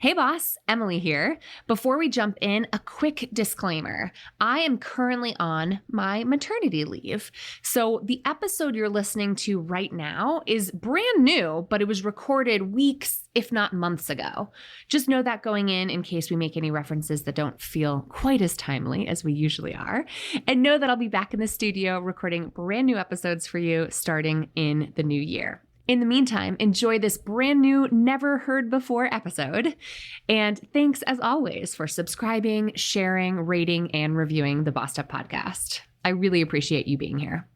Hey boss, Emily here. Before we jump in, a quick disclaimer. I am currently on my maternity leave. So the episode you're listening to right now is brand new, but it was recorded weeks, if not months ago. Just know that going in case we make any references that don't feel quite as timely as we usually are. And know that I'll be back in the studio recording brand new episodes for you starting in the new year. In the meantime, enjoy this brand new, never heard before episode. And thanks as always for subscribing, sharing, rating, and reviewing the Bossed Up podcast. I really appreciate you being here.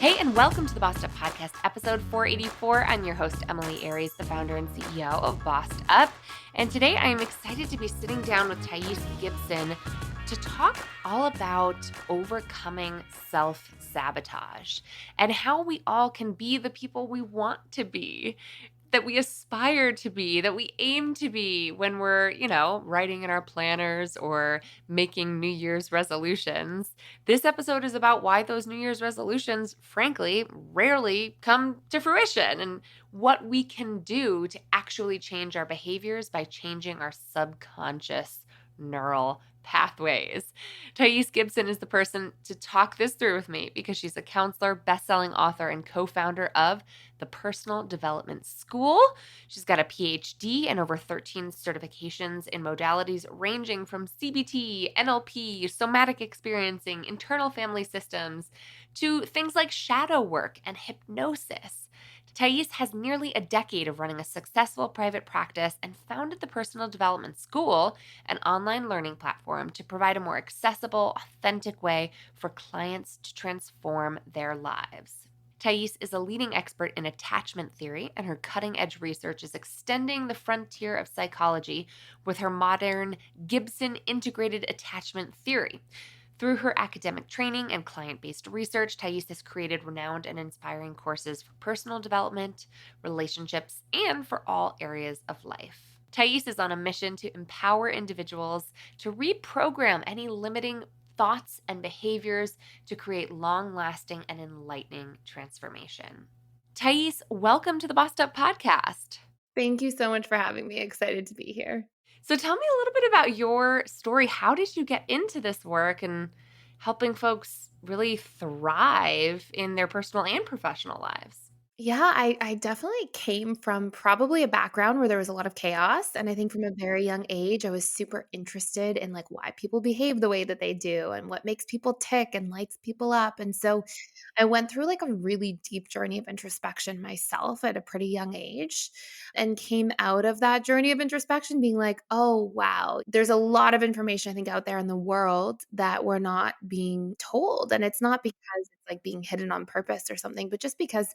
Hey, and welcome to the Bossed Up Podcast, episode 484. I'm your host, Emily Aries, the founder and CEO of Bossed Up. And today I am excited to be sitting down with Thais Gibson to talk all about overcoming self-sabotage and how we all can be the people we want to be, that we aspire to be, that we aim to be when we're, writing in our planners or making New Year's resolutions. This episode is about why those New Year's resolutions, frankly, rarely come to fruition and what we can do to actually change our behaviors by changing our subconscious neural pathways. Thais Gibson is the person to talk this through with me because she's a counselor, best-selling author, and co-founder of the Personal Development School. She's got a PhD and over 13 certifications in modalities ranging from CBT, NLP, somatic experiencing, internal family systems, to things like shadow work and hypnosis. Thais has nearly a decade of running a successful private practice and founded the Personal Development School, an online learning platform to provide a more accessible, authentic way for clients to transform their lives. Thais is a leading expert in attachment theory, and her cutting-edge research is extending the frontier of psychology with her modern Gibson integrated attachment theory. Through her academic training and client-based research, Thais has created renowned and inspiring courses for personal development, relationships, and for all areas of life. Thais is on a mission to empower individuals to reprogram any limiting thoughts and behaviors to create long-lasting and enlightening transformation. Thais, welcome to the Bossed Up Podcast. Thank you so much for having me. Excited to be here. So tell me a little bit about your story. How did you get into this work and helping folks really thrive in their personal and professional lives? Yeah, I definitely came from probably a background where there was a lot of chaos. And I think from a very young age, I was super interested in like why people behave the way that they do and what makes people tick and lights people up. And so I went through like a really deep journey of introspection myself at a pretty young age and came out of that journey of introspection being like, oh, wow, there's a lot of information I think out there in the world that we're not being told. And it's not because it's like being hidden on purpose or something, but just because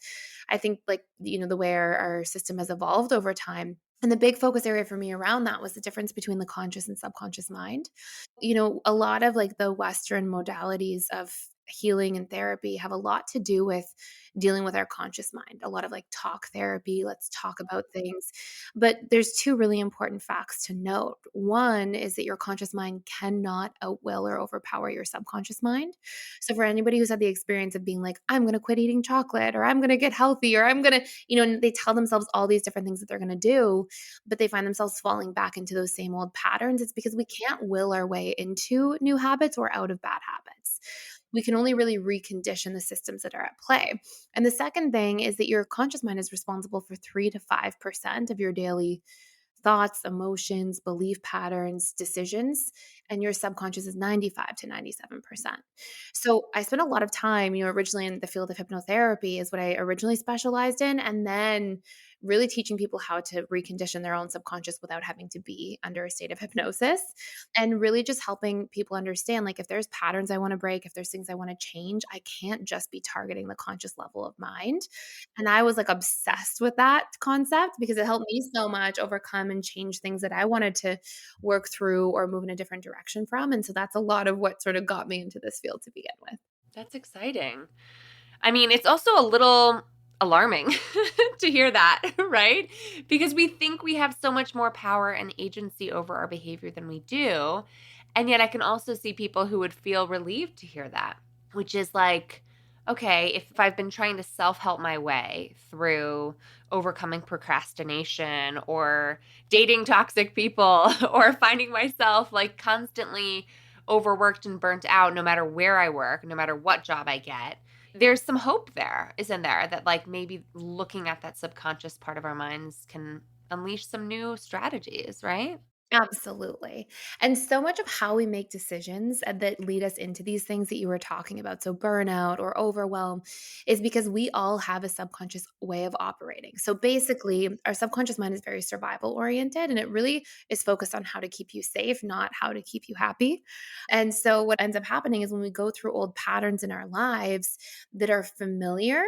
I think like, the way our system has evolved over time. And the big focus area for me around that was the difference between the conscious and subconscious mind. A lot of like the Western modalities of healing and therapy have a lot to do with dealing with our conscious mind, a lot of like talk therapy, let's talk about things. But there's two really important facts to note. One is that your conscious mind cannot outwill or overpower your subconscious mind. So for anybody who's had the experience of being like, I'm going to quit eating chocolate or I'm going to get healthy or I'm going to, and they tell themselves all these different things that they're going to do, but they find themselves falling back into those same old patterns. It's because we can't will our way into new habits or out of bad habits. We can only really recondition the systems that are at play. And the second thing is that your conscious mind is responsible for 3 to 5% of your daily thoughts, emotions, belief patterns, decisions, and your subconscious is 95 to 97%. So I spent a lot of time, originally in the field of hypnotherapy is what I originally specialized in, and then really teaching people how to recondition their own subconscious without having to be under a state of hypnosis, and really just helping people understand, like, if there's patterns I want to break, if there's things I want to change, I can't just be targeting the conscious level of mind. And I was like obsessed with that concept because it helped me so much overcome and change things that I wanted to work through or move in a different direction from. And so that's a lot of what sort of got me into this field to begin with. That's exciting. I mean, it's also a little alarming to hear that, right? Because we think we have so much more power and agency over our behavior than we do. And yet I can also see people who would feel relieved to hear that, which is like, okay, if I've been trying to self-help my way through overcoming procrastination or dating toxic people or finding myself like constantly overworked and burnt out no matter where I work, no matter what job I get, there's some hope there, isn't there? That like maybe looking at that subconscious part of our minds can unleash some new strategies, right? Absolutely. And so much of how we make decisions that lead us into these things that you were talking about, so burnout or overwhelm, is because we all have a subconscious way of operating. So basically, our subconscious mind is very survival oriented and it really is focused on how to keep you safe, not how to keep you happy. And so what ends up happening is when we go through old patterns in our lives that are familiar,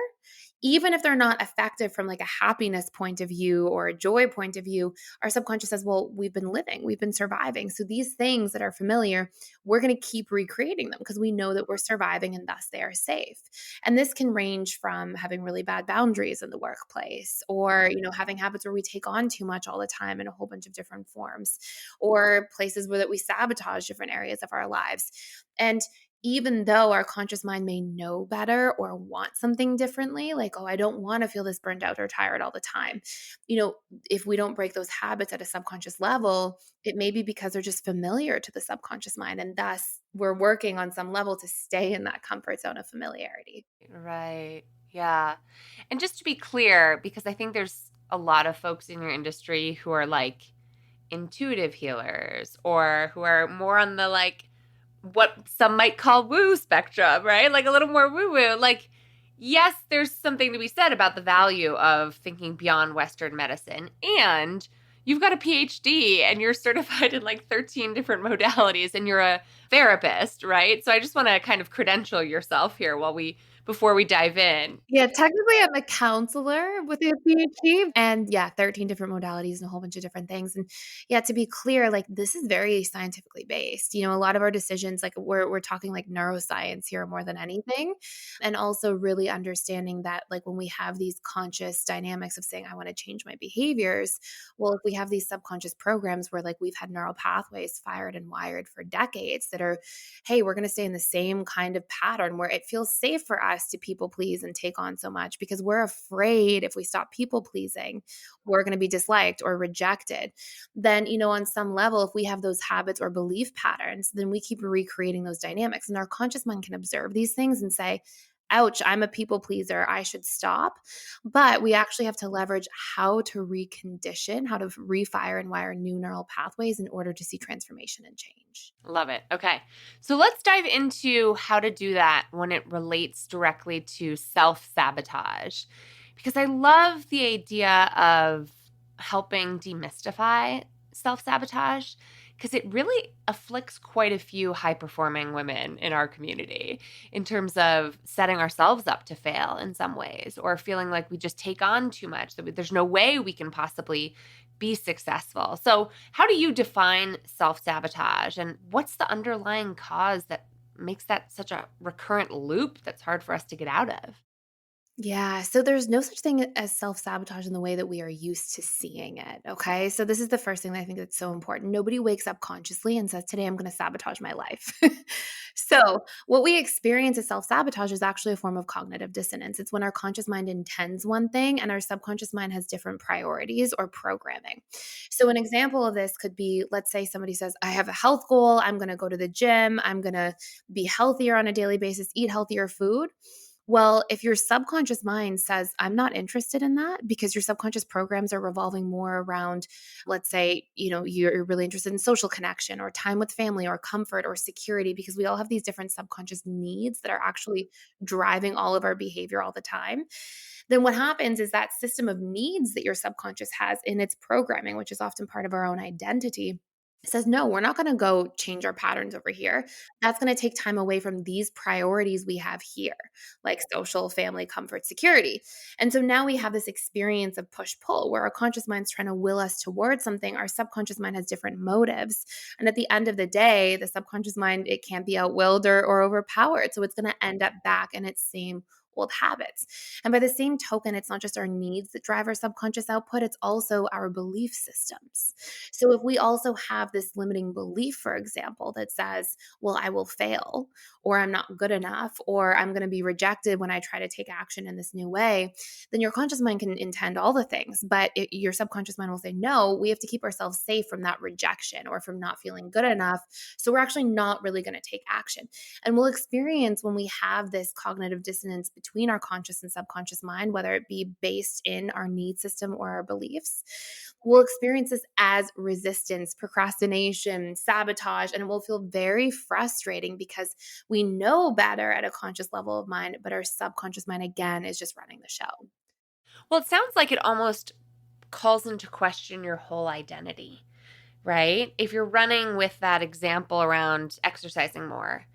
even if they're not effective from like a happiness point of view or a joy point of view, our subconscious says, well, we've been living, we've been surviving. So these things that are familiar, we're going to keep recreating them because we know that we're surviving and thus they are safe. And this can range from having really bad boundaries in the workplace or, having habits where we take on too much all the time in a whole bunch of different forms or places where that we sabotage different areas of our lives. And even though our conscious mind may know better or want something differently, like, oh, I don't want to feel this burned out or tired all the time. You know, if we don't break those habits at a subconscious level, it may be because they're just familiar to the subconscious mind. And thus, we're working on some level to stay in that comfort zone of familiarity. Right. Yeah. And just to be clear, because I think there's a lot of folks in your industry who are like intuitive healers or who are more on the like what some might call woo spectrum, right? Like a little more woo woo. Like, yes, there's something to be said about the value of thinking beyond Western medicine. And you've got a PhD and you're certified in like 13 different modalities and you're a therapist, right? So I just want to kind of credential yourself here before we dive in. Yeah, technically, I'm a counselor with a PhD and yeah, 13 different modalities and a whole bunch of different things. And yeah, to be clear, like this is very scientifically based. A lot of our decisions, like we're talking like neuroscience here more than anything. And also really understanding that like when we have these conscious dynamics of saying, I want to change my behaviors, well, if we have these subconscious programs where like we've had neural pathways fired and wired for decades that are, hey, we're going to stay in the same kind of pattern where it feels safe for us to people please and take on so much because we're afraid if we stop people pleasing, we're going to be disliked or rejected. Then, on some level, if we have those habits or belief patterns, then we keep recreating those dynamics. And our conscious mind can observe these things and say, ouch, I'm a people pleaser. I should stop. But we actually have to leverage how to recondition, how to refire and wire new neural pathways in order to see transformation and change. Love it. Okay. So let's dive into how to do that when it relates directly to self sabotage. Because I love the idea of helping demystify self sabotage because it really afflicts quite a few high performing women in our community in terms of setting ourselves up to fail in some ways or feeling like we just take on too much, that there's no way we can possibly be successful. So, how do you define self sabotage and what's the underlying cause that makes that such a recurrent loop that's hard for us to get out of? Yeah, so there's no such thing as self-sabotage in the way that we are used to seeing it, okay? So this is the first thing that I think that's so important. Nobody wakes up consciously and says, "Today I'm going to sabotage my life." So, what we experience as self-sabotage is actually a form of cognitive dissonance. It's when our conscious mind intends one thing and our subconscious mind has different priorities or programming. So, an example of this could be, let's say somebody says, "I have a health goal. I'm going to go to the gym. I'm going to be healthier on a daily basis, eat healthier food." Well, if your subconscious mind says, I'm not interested in that because your subconscious programs are revolving more around, let's say, you're really interested in social connection or time with family or comfort or security, because we all have these different subconscious needs that are actually driving all of our behavior all the time. Then what happens is that system of needs that your subconscious has in its programming, which is often part of our own identity, says, no, we're not going to go change our patterns over here. That's going to take time away from these priorities we have here, like social, family, comfort, security. And so now we have this experience of push pull where our conscious mind's trying to will us towards something. Our subconscious mind has different motives. And at the end of the day, the subconscious mind, it can't be outwilled or overpowered. So it's going to end up back in its same old habits. And by the same token, it's not just our needs that drive our subconscious output, it's also our belief systems. So if we also have this limiting belief, for example, that says, well, I will fail, or I'm not good enough, or I'm going to be rejected when I try to take action in this new way, then your conscious mind can intend all the things, but your subconscious mind will say, no, we have to keep ourselves safe from that rejection or from not feeling good enough. So we're actually not really going to take action. And we'll experience when we have this cognitive dissonance between our conscious and subconscious mind, whether it be based in our need system or our beliefs, we'll experience this as resistance, procrastination, sabotage, and it will feel very frustrating because we know better at a conscious level of mind, but our subconscious mind, again, is just running the show. Well, it sounds like it almost calls into question your whole identity, right? If you're running with that example around exercising more,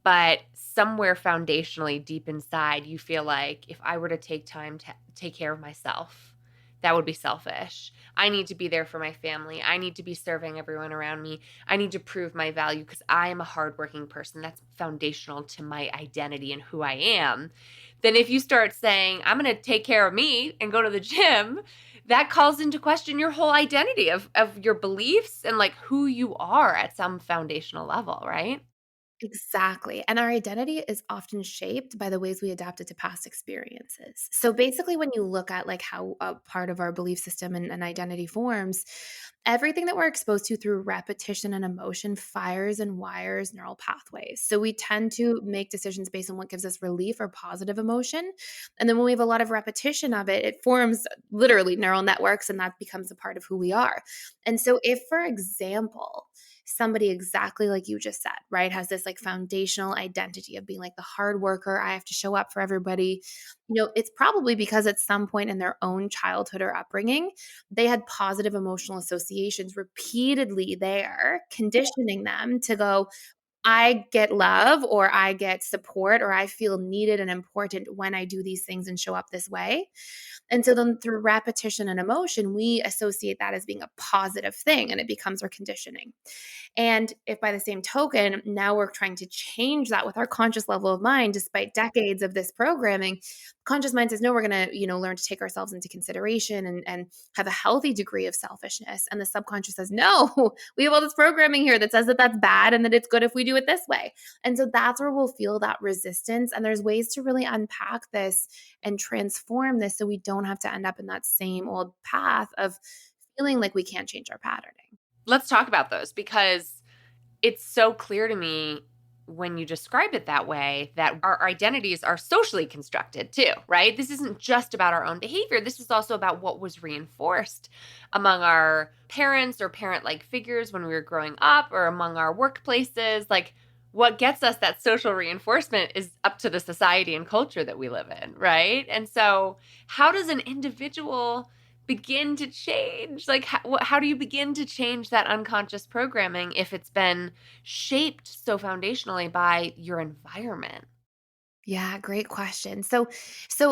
but somewhere foundationally deep inside, you feel like if I were to take time to take care of myself, that would be selfish. I need to be there for my family. I need to be serving everyone around me. I need to prove my value because I am a hardworking person. That's foundational to my identity and who I am. Then if you start saying, I'm going to take care of me and go to the gym, that calls into question your whole identity of your beliefs and like who you are at some foundational level, right? Exactly. And our identity is often shaped by the ways we adapted to past experiences. So basically, when you look at like how a part of our belief system and identity forms, everything that we're exposed to through repetition and emotion fires and wires neural pathways. So we tend to make decisions based on what gives us relief or positive emotion. And then when we have a lot of repetition of it, it forms literally neural networks and that becomes a part of who we are. And so if, for example, somebody exactly like you just said, right, has this like foundational identity of being like the hard worker, I have to show up for everybody. It's probably because at some point in their own childhood or upbringing, they had positive emotional associations repeatedly there, conditioning them to go, I get love or I get support or I feel needed and important when I do these things and show up this way. And so then through repetition and emotion, we associate that as being a positive thing and it becomes our conditioning. And if by the same token, now we're trying to change that with our conscious level of mind, despite decades of this programming, conscious mind says, no, we're going to, learn to take ourselves into consideration and have a healthy degree of selfishness. And the subconscious says, no, we have all this programming here that says that that's bad and that it's good if we do it this way. And so that's where we'll feel that resistance. And there's ways to really unpack this and transform this so we don't have to end up in that same old path of feeling like we can't change our patterning. Let's talk about those because it's so clear to me when you describe it that way that our identities are socially constructed too, right? This isn't just about our own behavior. This is also about what was reinforced among our parents or parent-like figures when we were growing up or among our workplaces. Like what gets us that social reinforcement is up to the society and culture that we live in, right? And so how does an individual begin to change? Like, how do you begin to change that unconscious programming if it's been shaped so foundationally by your environment? Yeah, great question. So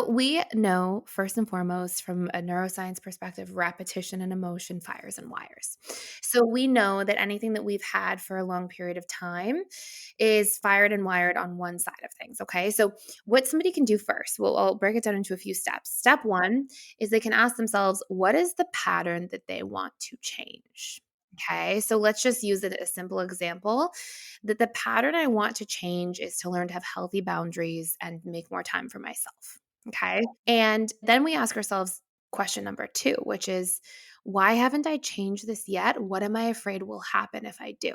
we know first and foremost from a neuroscience perspective, repetition and emotion fires and wires. So we know that anything that we've had for a long period of time is fired and wired on one side of things. Okay. So what somebody can do first, well, I'll break it down into a few steps. Step one is they can ask themselves, what is the pattern that they want to change? Okay, so let's just use a simple example that the pattern I want to change is to learn to have healthy boundaries and make more time for myself. Okay. And then we ask ourselves question number two, which is, why haven't I changed this yet? What am I afraid will happen if I do?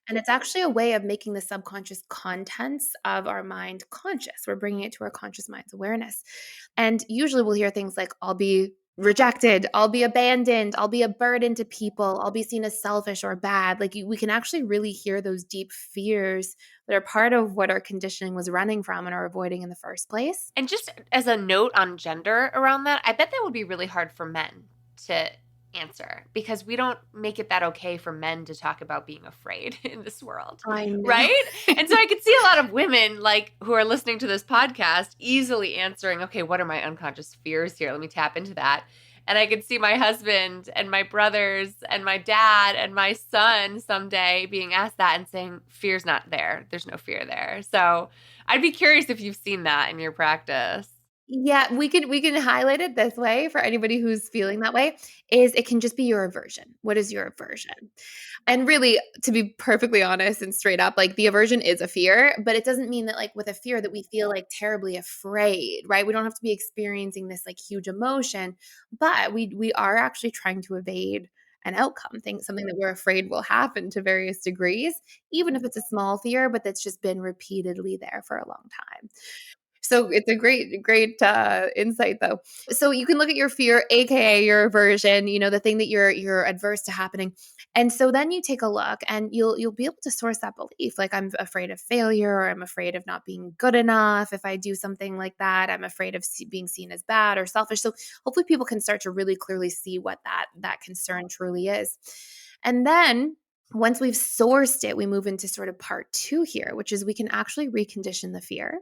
And it's actually a way of making the subconscious contents of our mind conscious. We're bringing it to our conscious mind's awareness. And usually we'll hear things like, I'll be rejected, I'll be abandoned, I'll be a burden to people, I'll be seen as selfish or bad. Like we can actually really hear those deep fears that are part of what our conditioning was running from and are avoiding in the first place. And just as a note on gender around that, I bet that would be really hard for men to answer because we don't make it that okay for men to talk about being afraid in this world, I know. right? And so I could see a lot of women like who are listening to this podcast easily answering, okay, what are my unconscious fears here? Let me tap into that. And I could see my husband and my brothers and my dad and my son someday being asked that and saying, fear's not there. There's no fear there. So I'd be curious if you've seen that in your practice. Yeah, we can highlight it this way for anybody who's feeling that way, is it can just be your aversion. What is your aversion? And really, to be perfectly honest and straight up, like the aversion is a fear, but it doesn't mean that like with a fear that we feel like terribly afraid, right? We don't have to be experiencing this like huge emotion, but we are actually trying to evade an outcome, something that we're afraid will happen to various degrees, even if it's a small fear, but that's just been repeatedly there for a long time. So it's a great insight though. So you can look at your fear, aka your aversion, the thing that you're adverse to happening. And so then you take a look and you'll be able to source that belief. Like I'm afraid of failure, or I'm afraid of not being good enough. If I do something like that, I'm afraid of being seen as bad or selfish. So hopefully people can start to really clearly see what that concern truly is. And then once we've sourced it, we move into sort of part 2 here, which is we can actually recondition the fear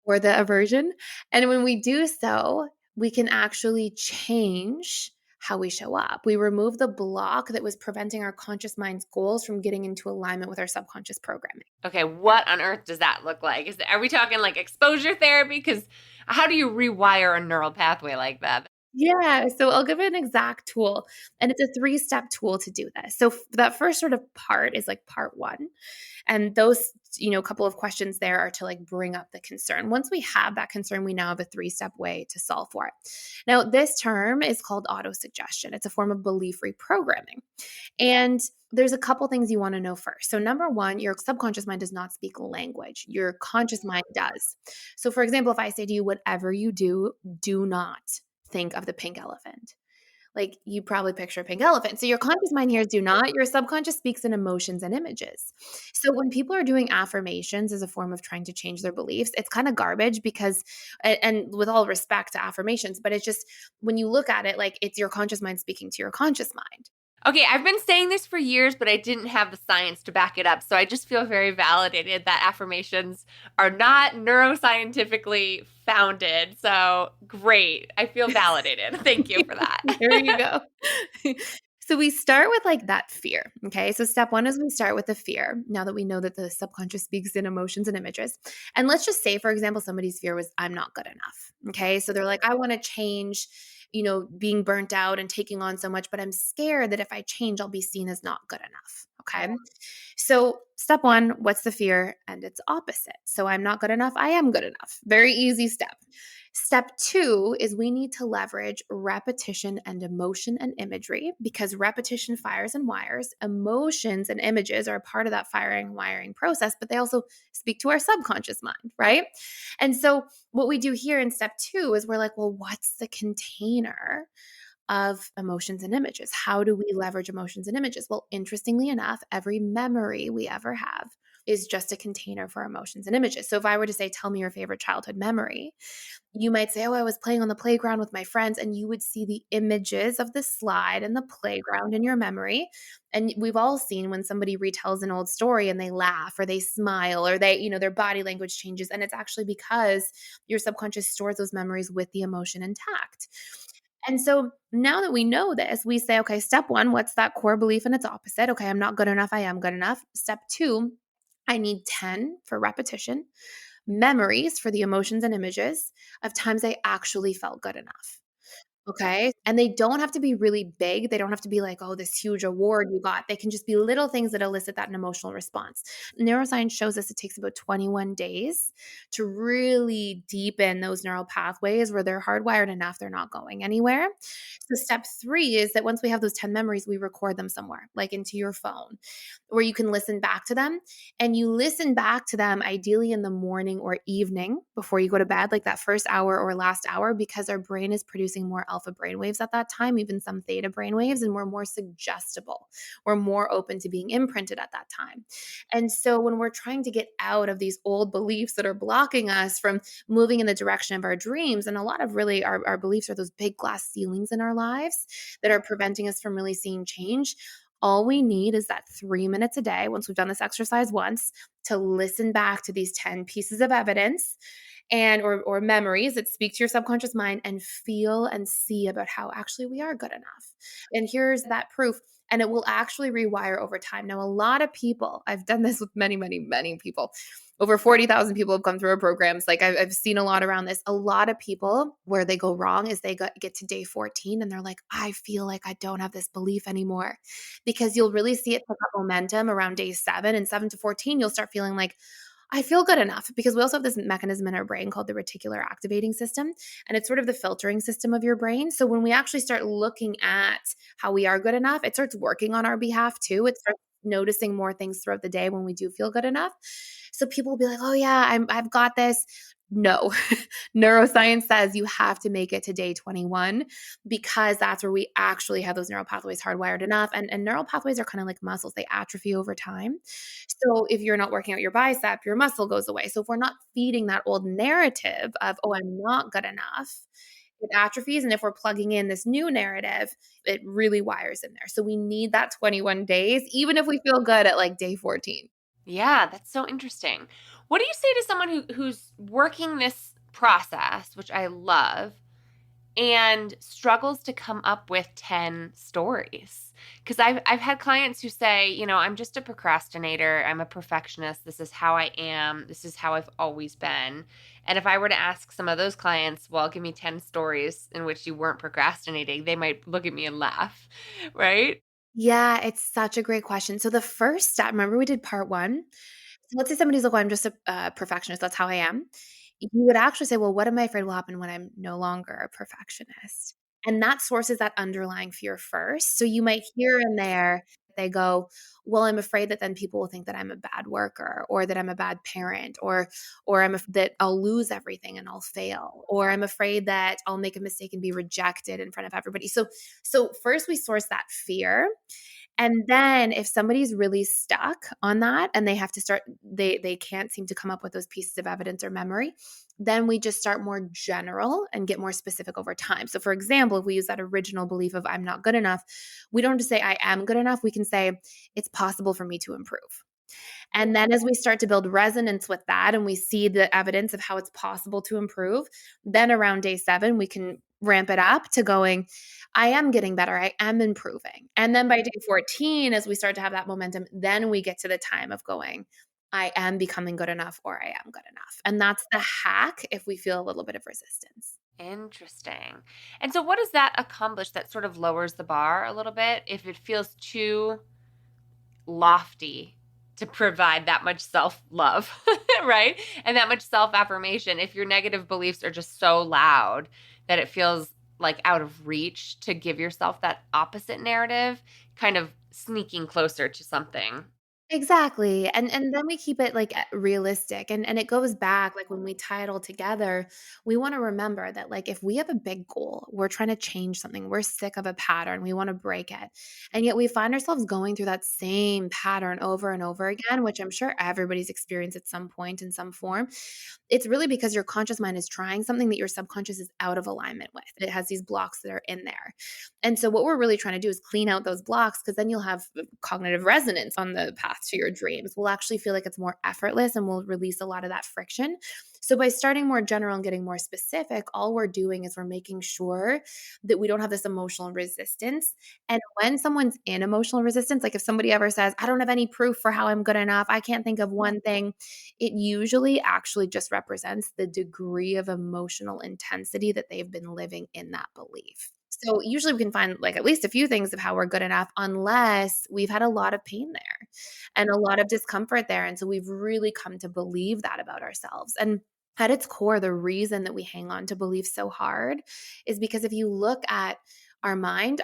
or the aversion. And when we do so, we can actually change how we show up. We remove the block that was preventing our conscious mind's goals from getting into alignment with our subconscious programming. Okay, what on earth does that look like? Are we talking like exposure therapy? Because how do you rewire a neural pathway like that? Yeah, so I'll give an exact tool, and it's a 3-step tool to do this. So that first sort of part is like part 1. And those, couple of questions there are to like bring up the concern. Once we have that concern, we now have a 3-step way to solve for it. Now, this term is called autosuggestion. It's a form of belief reprogramming. And there's a couple things you want to know first. So, number one, your subconscious mind does not speak language, your conscious mind does. So, for example, if I say to you, whatever you do, do not think of the pink elephant. Like you probably picture a pink elephant. So your conscious mind hears do not, your subconscious speaks in emotions and images. So when people are doing affirmations as a form of trying to change their beliefs, it's kind of garbage because, and with all respect to affirmations, but it's just when you look at it, like it's your conscious mind speaking to your conscious mind. Okay, I've been saying this for years, but I didn't have the science to back it up. So I just feel very validated that affirmations are not neuroscientifically founded. So great. I feel validated. Thank you for that. There you go. So we start with like that fear. Okay. So step 1 is we start with the fear. Now that we know that the subconscious speaks in emotions and images. And let's just say, for example, somebody's fear was, I'm not good enough. Okay. So they're like, I want to change, being burnt out and taking on so much, but I'm scared that if I change, I'll be seen as not good enough. Okay. So step 1, what's the fear? And it's opposite. So I'm not good enough. I am good enough. Very easy step. Step 2 is we need to leverage repetition and emotion and imagery because repetition fires and wires. Emotions and images are a part of that firing and wiring process, but they also speak to our subconscious mind, right? And so what we do here in step 2 is we're like, well, what's the container of emotions and images? How do we leverage emotions and images? Well, interestingly enough, every memory we ever have is just a container for emotions and images. So if I were to say, tell me your favorite childhood memory, you might say, oh, I was playing on the playground with my friends, and you would see the images of the slide and the playground in your memory. And we've all seen when somebody retells an old story and they laugh or they smile or their body language changes. And it's actually because your subconscious stores those memories with the emotion intact. And so now that we know this, we say, okay, step 1, what's that core belief and its opposite? Okay, I'm not good enough. I am good enough. Step 2, I need 10 for repetition, memories for the emotions and images of times I actually felt good enough. Okay. And they don't have to be really big. They don't have to be like, oh, this huge award you got. They can just be little things that elicit that an emotional response. Neuroscience shows us it takes about 21 days to really deepen those neural pathways where they're hardwired enough, they're not going anywhere. So, step 3 is that once we have those 10 memories, we record them somewhere, like into your phone, where you can listen back to them. And you listen back to them ideally in the morning or evening before you go to bed, like that first hour or last hour, because our brain is producing more alpha brainwaves at that time, even some theta brainwaves, and we're more suggestible. We're more open to being imprinted at that time. And so when we're trying to get out of these old beliefs that are blocking us from moving in the direction of our dreams, and a lot of really our beliefs are those big glass ceilings in our lives that are preventing us from really seeing change. All we need is that 3 minutes a day, once we've done this exercise once, to listen back to these 10 pieces of evidence or memories that speak to your subconscious mind and feel and see about how actually we are good enough. And here's that proof. And it will actually rewire over time. Now, a lot of people, I've done this with many, many, many people. Over 40,000 people have come through our programs. Like I've seen a lot around this. A lot of people where they go wrong is they get to day 14 and they're like, I feel like I don't have this belief anymore. Because you'll really see it pick up momentum around day 7, and 7 to 14, you'll start feeling like, I feel good enough, because we also have this mechanism in our brain called the reticular activating system. And it's sort of the filtering system of your brain. So when we actually start looking at how we are good enough, it starts working on our behalf too. It starts noticing more things throughout the day when we do feel good enough. So people will be like, oh yeah, I've got this. No, neuroscience says you have to make it to day 21, because that's where we actually have those neural pathways hardwired enough. And neural pathways are kind of like muscles, they atrophy over time. So if you're not working out your bicep, your muscle goes away. So if we're not feeding that old narrative of, oh, I'm not good enough, it atrophies. And if we're plugging in this new narrative, it really wires in there. So we need that 21 days, even if we feel good at like day 14. Yeah, that's so interesting. What do you say to someone who's working this process, which I love, and struggles to come up with 10 stories? Because I've had clients who say, I'm just a procrastinator. I'm a perfectionist. This is how I am. This is how I've always been. And if I were to ask some of those clients, well, give me 10 stories in which you weren't procrastinating, they might look at me and laugh, right? Yeah, it's such a great question. So the first step, remember we did part one? So let's say somebody's like, well, I'm just a perfectionist. That's how I am. You would actually say, well, what am I afraid will happen when I'm no longer a perfectionist? And that sources that underlying fear first. So you might hear in there, they go, well, I'm afraid that then people will think that I'm a bad worker, or that I'm a bad parent, or that I'll lose everything and I'll fail, or I'm afraid that I'll make a mistake and be rejected in front of everybody. So first we source that fear. And then if somebody's really stuck on that and they have to start, they can't seem to come up with those pieces of evidence or memory, then we just start more general and get more specific over time. So for example, if we use that original belief of I'm not good enough, we don't just say I am good enough. We can say it's possible for me to improve. And then as we start to build resonance with that and we see the evidence of how it's possible to improve, then around day 7, we can ramp it up to going, I am getting better. I am improving. And then by day 14, as we start to have that momentum, then we get to the time of going, I am becoming good enough, or I am good enough. And that's the hack if we feel a little bit of resistance. Interesting. And so what does that accomplish that sort of lowers the bar a little bit if it feels too lofty to provide that much self-love, right? And that much self-affirmation? If your negative beliefs are just so loud that it feels like out of reach to give yourself that opposite narrative, kind of sneaking closer to something. Exactly, and then we keep it, like, realistic, and it goes back, like, when we tie it all together, we wanna remember that, like, if we have a big goal, we're trying to change something, we're sick of a pattern, we wanna break it, and yet we find ourselves going through that same pattern over and over again, which I'm sure everybody's experienced at some point in some form. It's really because your conscious mind is trying something that your subconscious is out of alignment with. It has these blocks that are in there. And so what we're really trying to do is clean out those blocks, because then you'll have cognitive resonance on the path to your dreams. We'll actually feel like it's more effortless and we'll release a lot of that friction. So by starting more general and getting more specific, all we're doing is we're making sure that we don't have this emotional resistance. And when someone's in emotional resistance, like if somebody ever says, I don't have any proof for how I'm good enough, I can't think of one thing, it usually actually just represents the degree of emotional intensity that they've been living in that belief. So usually we can find like at least a few things of how we're good enough, unless we've had a lot of pain there and a lot of discomfort there. And so we've really come to believe that about ourselves. And at its core, the reason that we hang on to beliefs so hard is because if you look at our mind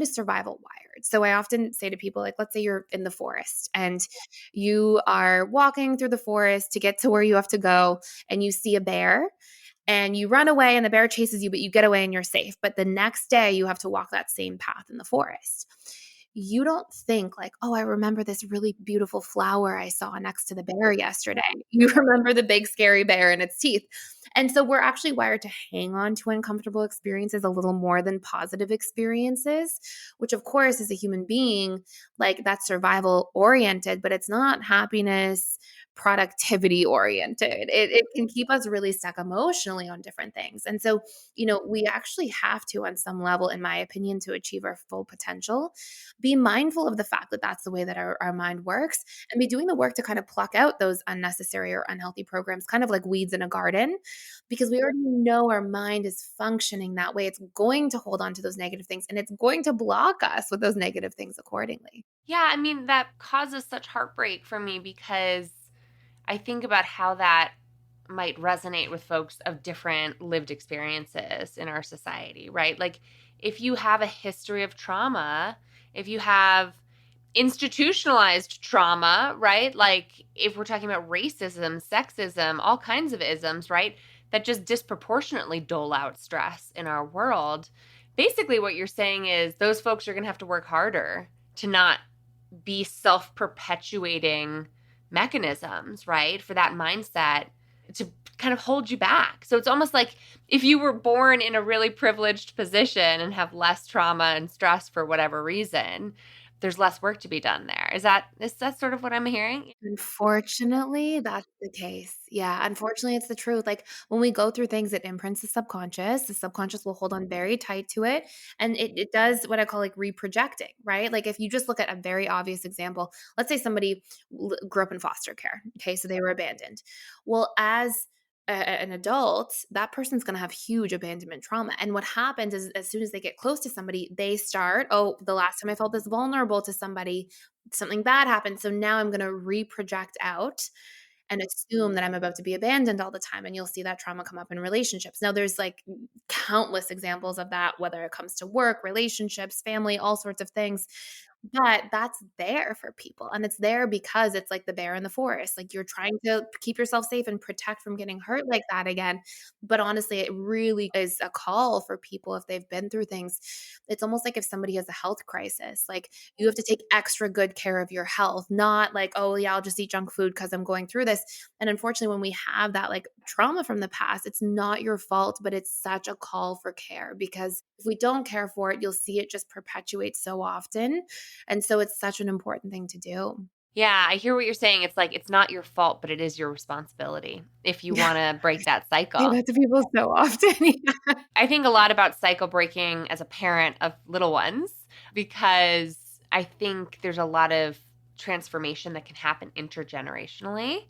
is survival wired. So I often say to people, like, let's say you're in the forest and you are walking through the forest to get to where you have to go, and you see a bear and you run away and the bear chases you, but you get away and you're safe. But the next day you have to walk that same path in the forest. You don't think like, oh, I remember this really beautiful flower I saw next to the bear yesterday. You remember the big scary bear and its teeth. And so we're actually wired to hang on to uncomfortable experiences a little more than positive experiences, which of course as a human being, like that's survival oriented, but it's not happiness, productivity oriented. It can keep us really stuck emotionally on different things. And so, we actually have to, on some level, in my opinion, to achieve our full potential, be mindful of the fact that that's the way that our mind works, and be doing the work to kind of pluck out those unnecessary or unhealthy programs, kind of like weeds in a garden, because we already know our mind is functioning that way. It's going to hold on to those negative things, and it's going to block us with those negative things accordingly. Yeah, I mean, that causes such heartbreak for me because I think about how that might resonate with folks of different lived experiences in our society, right? Like, if you have a history of trauma, if you have institutionalized trauma, right? Like, if we're talking about racism, sexism, all kinds of isms, right? That just disproportionately dole out stress in our world. Basically, what you're saying is those folks are going to have to work harder to not be self-perpetuating mechanisms, right? For that mindset to kind of hold you back. So it's almost like if you were born in a really privileged position and have less trauma and stress for whatever reason, there's less work to be done there. Is that sort of what I'm hearing? Unfortunately, that's the case. Yeah, unfortunately, it's the truth. Like, when we go through things, it imprints the subconscious will hold on very tight to it, and it does what I call, like, reprojecting, right? Like, if you just look at a very obvious example, let's say somebody grew up in foster care, okay, so they were abandoned. Well, as an adult, that person's gonna have huge abandonment trauma, and what happens is as soon as they get close to somebody, they start, "Oh, the last time I felt this vulnerable to somebody, something bad happened, so now I'm gonna reproject out and assume that I'm about to be abandoned all the time," and you'll see that trauma come up in relationships. Now there's, like, countless examples of that, whether it comes to work, relationships, family, all sorts of things, but that's there for people, and it's there because it's like the bear in the forest, like, you're trying to keep yourself safe and protect from getting hurt like that again, but honestly, it really is a call for people if they've been through things. It's almost like if somebody has a health crisis, like, you have to take extra good care of your health, not like, "Oh, yeah, I'll just eat junk food because 'cause I'm going through this." And unfortunately, when we have that, like, trauma from the past, it's not your fault, but it's such a call for care, because if we don't care for it, you'll see it just perpetuate so often, and so it's such an important thing to do. Yeah, I hear what you're saying. It's like it's not your fault, but it is your responsibility if you Yeah, want to I break that say cycle. that to people so often. Yeah. I think a lot about cycle breaking as a parent of little ones because I think there's a lot of transformation that can happen intergenerationally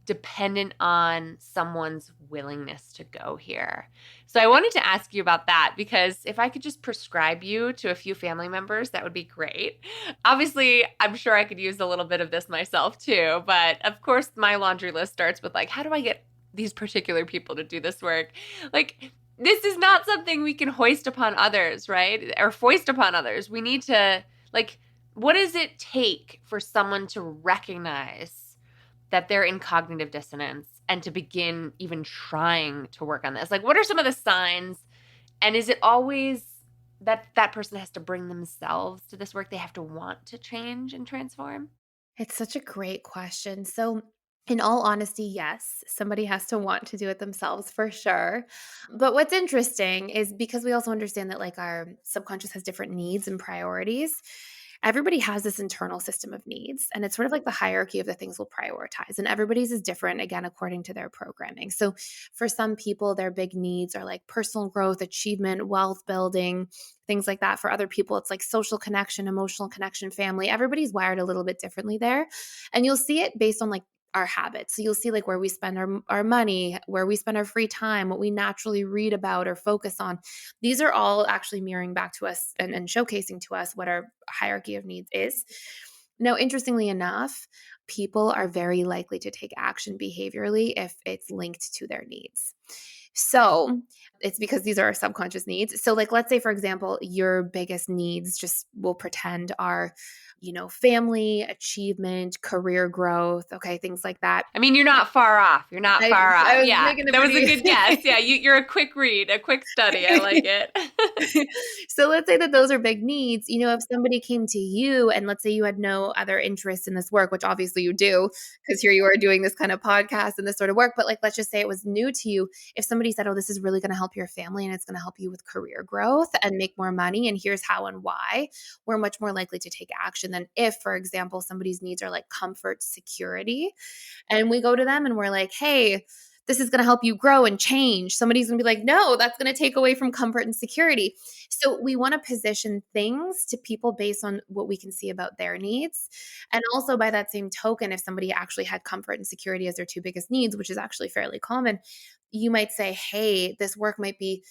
dependent on someone's willingness to go here. So I wanted to ask you about that because if I could just prescribe you to a few family members, that would be great. Obviously, I'm sure I could use a little bit of this myself too, but of course my laundry list starts with like, how do I get these particular people to do this work? Like, this is not something we can hoist upon others, right? Or foist upon others. We need to, like, what does it take for someone to recognize that they're in cognitive dissonance and to begin even trying to work on this? Like, what are some of the signs? And is it always that that person has to bring themselves to this work? They have to want to change and transform? It's such a great question. So, in all honesty, yes, somebody has to want to do it themselves for sure. But what's interesting is because we also understand that, like, our subconscious has different needs and priorities. Everybody has this internal system of needs, and it's sort of like the hierarchy of the things we'll prioritize. And everybody's is different, again, according to their programming. So, for some people, their big needs are like personal growth, achievement, wealth building, things like that. For other people, it's like social connection, emotional connection, family. Everybody's wired a little bit differently there. And you'll see it based on like our habits. So you'll see like where we spend our money, where we spend our free time, what we naturally read about or focus on. These are all actually mirroring back to us and showcasing to us what our hierarchy of needs is. Now, interestingly enough, people are very likely to take action behaviorally if it's linked to their needs. So it's because these are our subconscious needs. So, like, let's say, for example, your biggest needs, just we'll pretend, are, family, achievement, career growth, okay, things like that. I mean, you're not far off. You're not I, far I off. was Yeah, making a that was a pretty. good guess. Yeah, you're a quick read, a quick study. I like it. So let's say that those are big needs. If somebody came to you and let's say you had no other interest in this work, which obviously you do, because here you are doing this kind of podcast and this sort of work, but like, let's just say it was new to you. If somebody said, "Oh, this is really going to help your family and it's going to help you with career growth and make more money, and here's how and why," we're much more likely to take action And then if, for example, somebody's needs are like comfort, security, and we go to them and we're like, hey, this is going to help you grow and change. Somebody's going to be like, no, that's going to take away from comfort and security. So we want to position things to people based on what we can see about their needs. And also by that same token, if somebody actually had comfort and security as their two biggest needs, which is actually fairly common, you might say, hey, this work might be,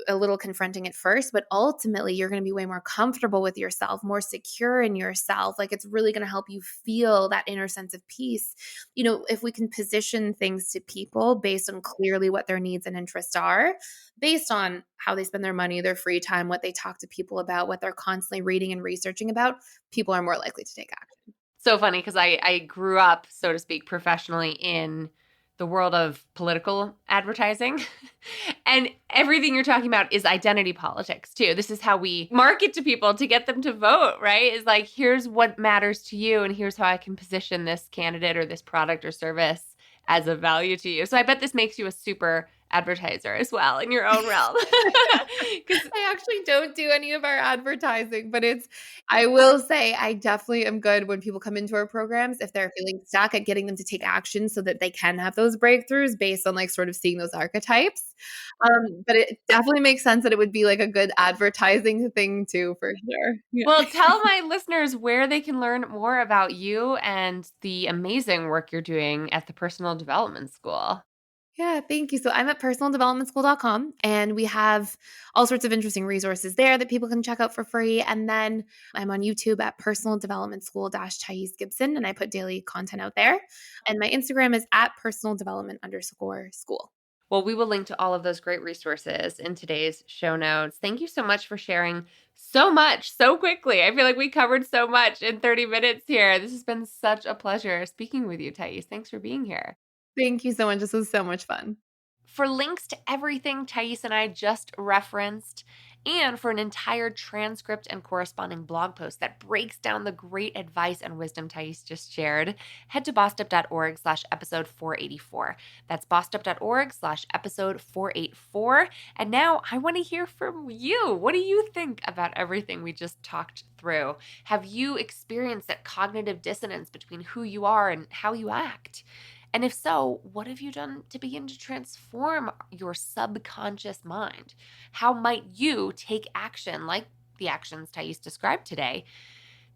a little confronting at first, but ultimately you're going to be way more comfortable with yourself, more secure in yourself. Like it's really going to help you feel that inner sense of peace. If we can position things to people based on clearly what their needs and interests are, based on how they spend their money, their free time, what they talk to people about, what they're constantly reading and researching about, people are more likely to take action. So funny because I grew up, so to speak, professionally in the world of political advertising. And everything you're talking about is identity politics too. This is how we market to people to get them to vote, right? Is like, here's what matters to you and here's how I can position this candidate or this product or service as of value to you. So I bet this makes you a super advertiser as well in your own realm. I actually don't do any of our advertising, but I will say I definitely am good when people come into our programs if they're feeling stuck at getting them to take action so that they can have those breakthroughs based on like sort of seeing those archetypes. But it definitely makes sense that it would be like a good advertising thing too, for sure. Yeah. Well, tell my listeners where they can learn more about you and the amazing work you're doing at the Personal Development School. Yeah, thank you. So I'm at personaldevelopmentschool.com and we have all sorts of interesting resources there that people can check out for free. And then I'm on YouTube at Personal Development School Thais Gibson, and I put daily content out there. And my Instagram is at personaldevelopment_school. Well, we will link to all of those great resources in today's show notes. Thank you so much for sharing so much so quickly. I feel like we covered so much in 30 minutes here. This has been such a pleasure speaking with you, Thais. Thanks for being here. Thank you so much. This was so much fun. For links to everything Thais and I just referenced, and for an entire transcript and corresponding blog post that breaks down the great advice and wisdom Thais just shared, head to bossedup.org/episode 484. That's bossedup.org/episode 484. And now I want to hear from you. What do you think about everything we just talked through? Have you experienced that cognitive dissonance between who you are and how you act? And if so, what have you done to begin to transform your subconscious mind? How might you take action, like the actions Thais described today,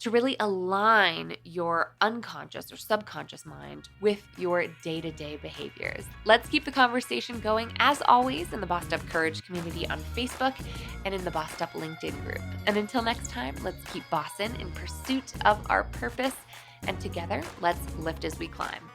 to really align your unconscious or subconscious mind with your day-to-day behaviors? Let's keep the conversation going, as always, in the Bossed Up Courage community on Facebook and in the Bossed Up LinkedIn group. And until next time, let's keep bossing in pursuit of our purpose. And together, let's lift as we climb.